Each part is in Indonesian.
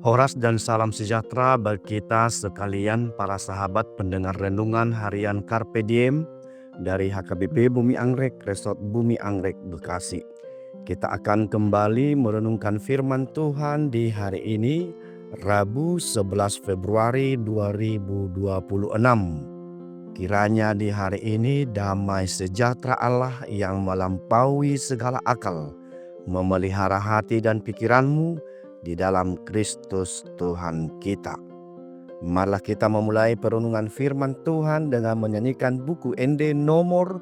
Horas dan salam sejahtera bagi kita sekalian para sahabat pendengar renungan harian Carpe Diem dari HKBP Bumi Anggrek, Resort Bumi Anggrek, Bekasi. Kita akan kembali merenungkan firman Tuhan di hari ini, Rabu 11 Februari 2026. Kiranya di hari ini damai sejahtera Allah yang melampaui segala akal memelihara hati dan pikiranmu di dalam Kristus Tuhan kita. Marilah kita memulai perenungan firman Tuhan dengan menyanyikan buku ND nomor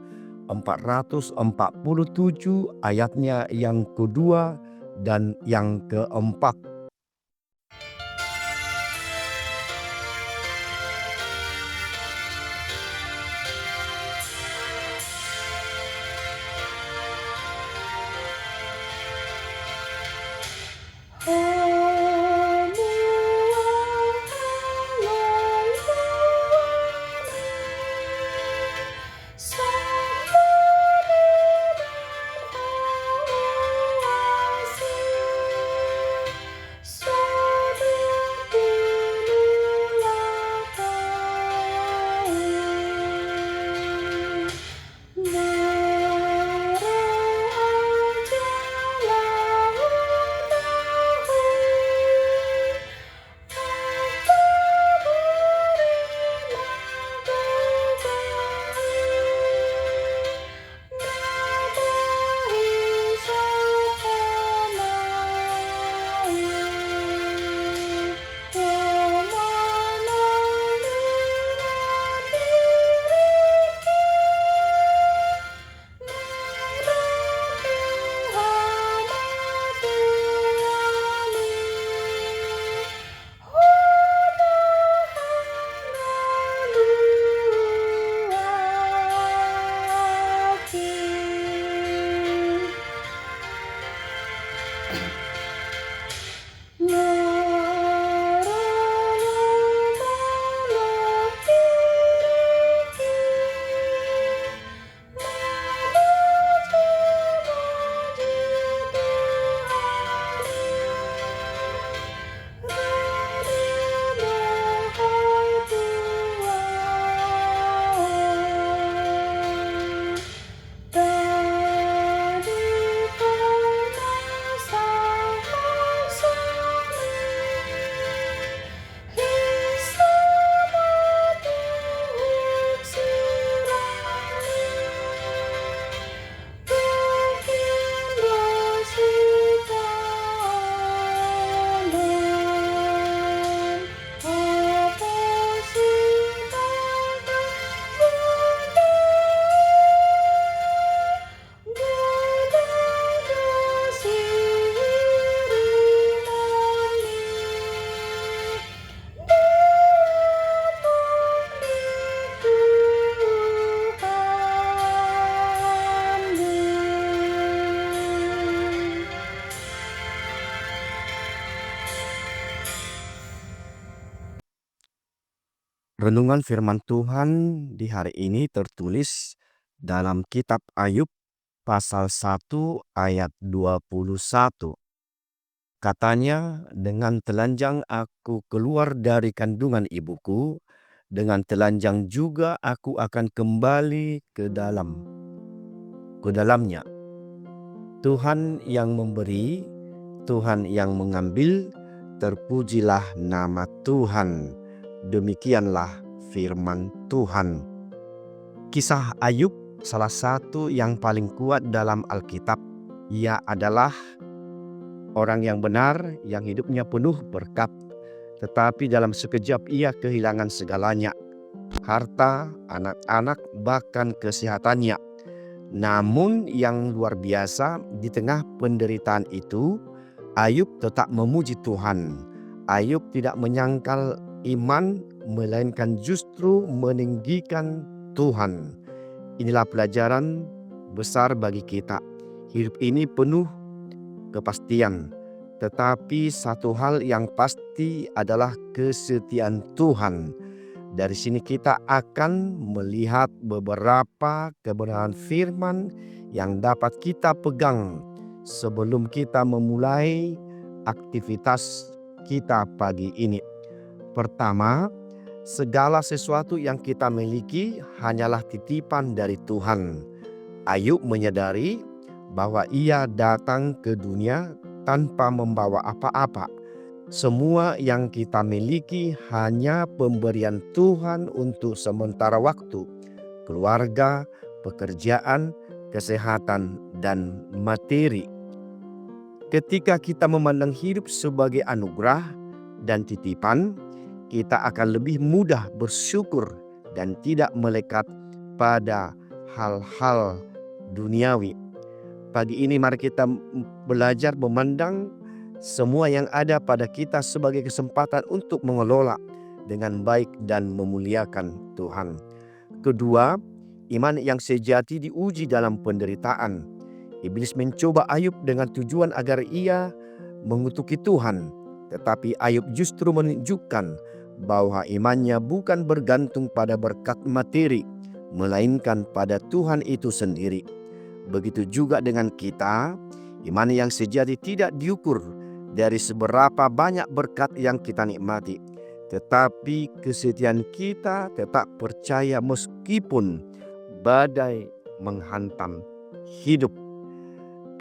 447 ayatnya yang kedua dan yang keempat. Renungan firman Tuhan di hari ini tertulis dalam kitab Ayub pasal 1 ayat 21. Katanya, dengan telanjang aku keluar dari kandungan ibuku, dengan telanjang juga aku akan kembali ke dalamnya. Tuhan yang memberi, Tuhan yang mengambil, terpujilah nama Tuhan. Demikianlah firman Tuhan. Kisah Ayub salah satu yang paling kuat dalam Alkitab. Ia adalah orang yang benar, yang hidupnya penuh berkat. Tetapi dalam sekejap ia kehilangan segalanya. Harta, anak-anak, bahkan kesehatannya. Namun yang luar biasa, di tengah penderitaan itu, Ayub tetap memuji Tuhan. Ayub tidak menyangkal iman, melainkan justru meninggikan Tuhan. Inilah pelajaran besar bagi kita. Hidup ini penuh kepastian, tetapi satu hal yang pasti adalah kesetiaan Tuhan. Dari sini kita akan melihat beberapa kebenaran firman yang dapat kita pegang sebelum kita memulai aktivitas kita pagi ini. Pertama, segala sesuatu yang kita miliki hanyalah titipan dari Tuhan. Ayub menyadari bahwa ia datang ke dunia tanpa membawa apa-apa. Semua yang kita miliki hanya pemberian Tuhan untuk sementara waktu. Keluarga, pekerjaan, kesehatan, dan materi. Ketika kita memandang hidup sebagai anugerah dan titipan, kita akan lebih mudah bersyukur dan tidak melekat pada hal-hal duniawi. Pagi ini mari kita belajar memandang semua yang ada pada kita sebagai kesempatan untuk mengelola dengan baik dan memuliakan Tuhan. Kedua, iman yang sejati diuji dalam penderitaan. Iblis mencoba Ayub dengan tujuan agar ia mengutuki Tuhan. Tetapi Ayub justru menunjukkan bahwa imannya bukan bergantung pada berkat materi, melainkan pada Tuhan itu sendiri. Begitu juga dengan kita, iman yang sejati tidak diukur dari seberapa banyak berkat yang kita nikmati, tetapi kesetiaan kita tetap percaya meskipun badai menghantam hidup.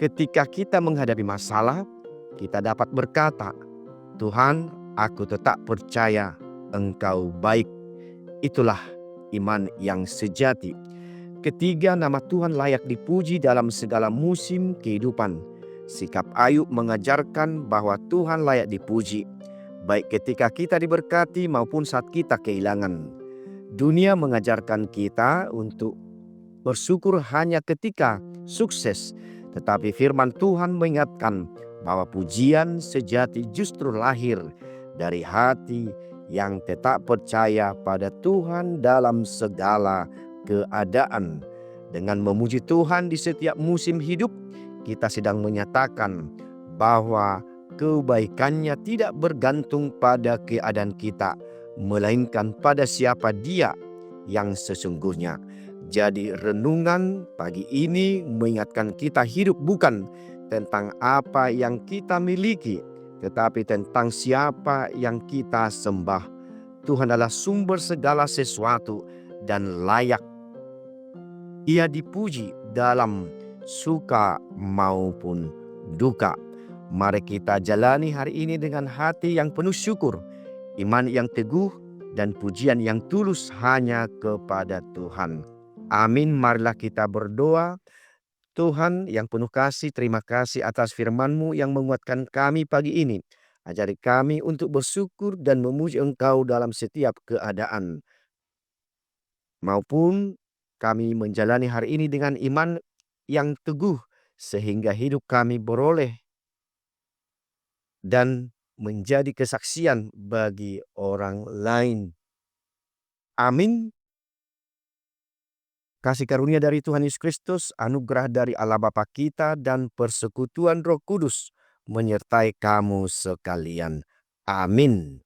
Ketika kita menghadapi masalah, kita dapat berkata, "Tuhan, aku tetap percaya Engkau baik." Itulah iman yang sejati. Ketiga, nama Tuhan layak dipuji dalam segala musim kehidupan. Sikap Ayub mengajarkan bahwa Tuhan layak dipuji, baik ketika kita diberkati maupun saat kita kehilangan. Dunia mengajarkan kita untuk bersyukur hanya ketika sukses, tetapi firman Tuhan mengingatkan bahwa pujian sejati justru lahir dari hati yang tetap percaya pada Tuhan dalam segala keadaan. Dengan memuji Tuhan di setiap musim hidup, kita sedang menyatakan bahwa kebaikannya tidak bergantung pada keadaan kita, melainkan pada siapa Dia yang sesungguhnya. Jadi renungan pagi ini mengingatkan kita hidup bukan tentang apa yang kita miliki, tetapi tentang siapa yang kita sembah. Tuhan adalah sumber segala sesuatu dan layak Ia dipuji dalam suka maupun duka. Mari kita jalani hari ini dengan hati yang penuh syukur, iman yang teguh, dan pujian yang tulus hanya kepada Tuhan. Amin. Marilah kita berdoa. Tuhan yang penuh kasih, terima kasih atas firman-Mu yang menguatkan kami pagi ini. Ajari kami untuk bersyukur dan memuji Engkau dalam setiap keadaan. Maupun kami menjalani hari ini dengan iman yang teguh, sehingga hidup kami beroleh dan menjadi kesaksian bagi orang lain. Amin. Kasih karunia dari Tuhan Yesus Kristus, anugerah dari Allah Bapa kita, dan persekutuan Roh Kudus menyertai kamu sekalian. Amin.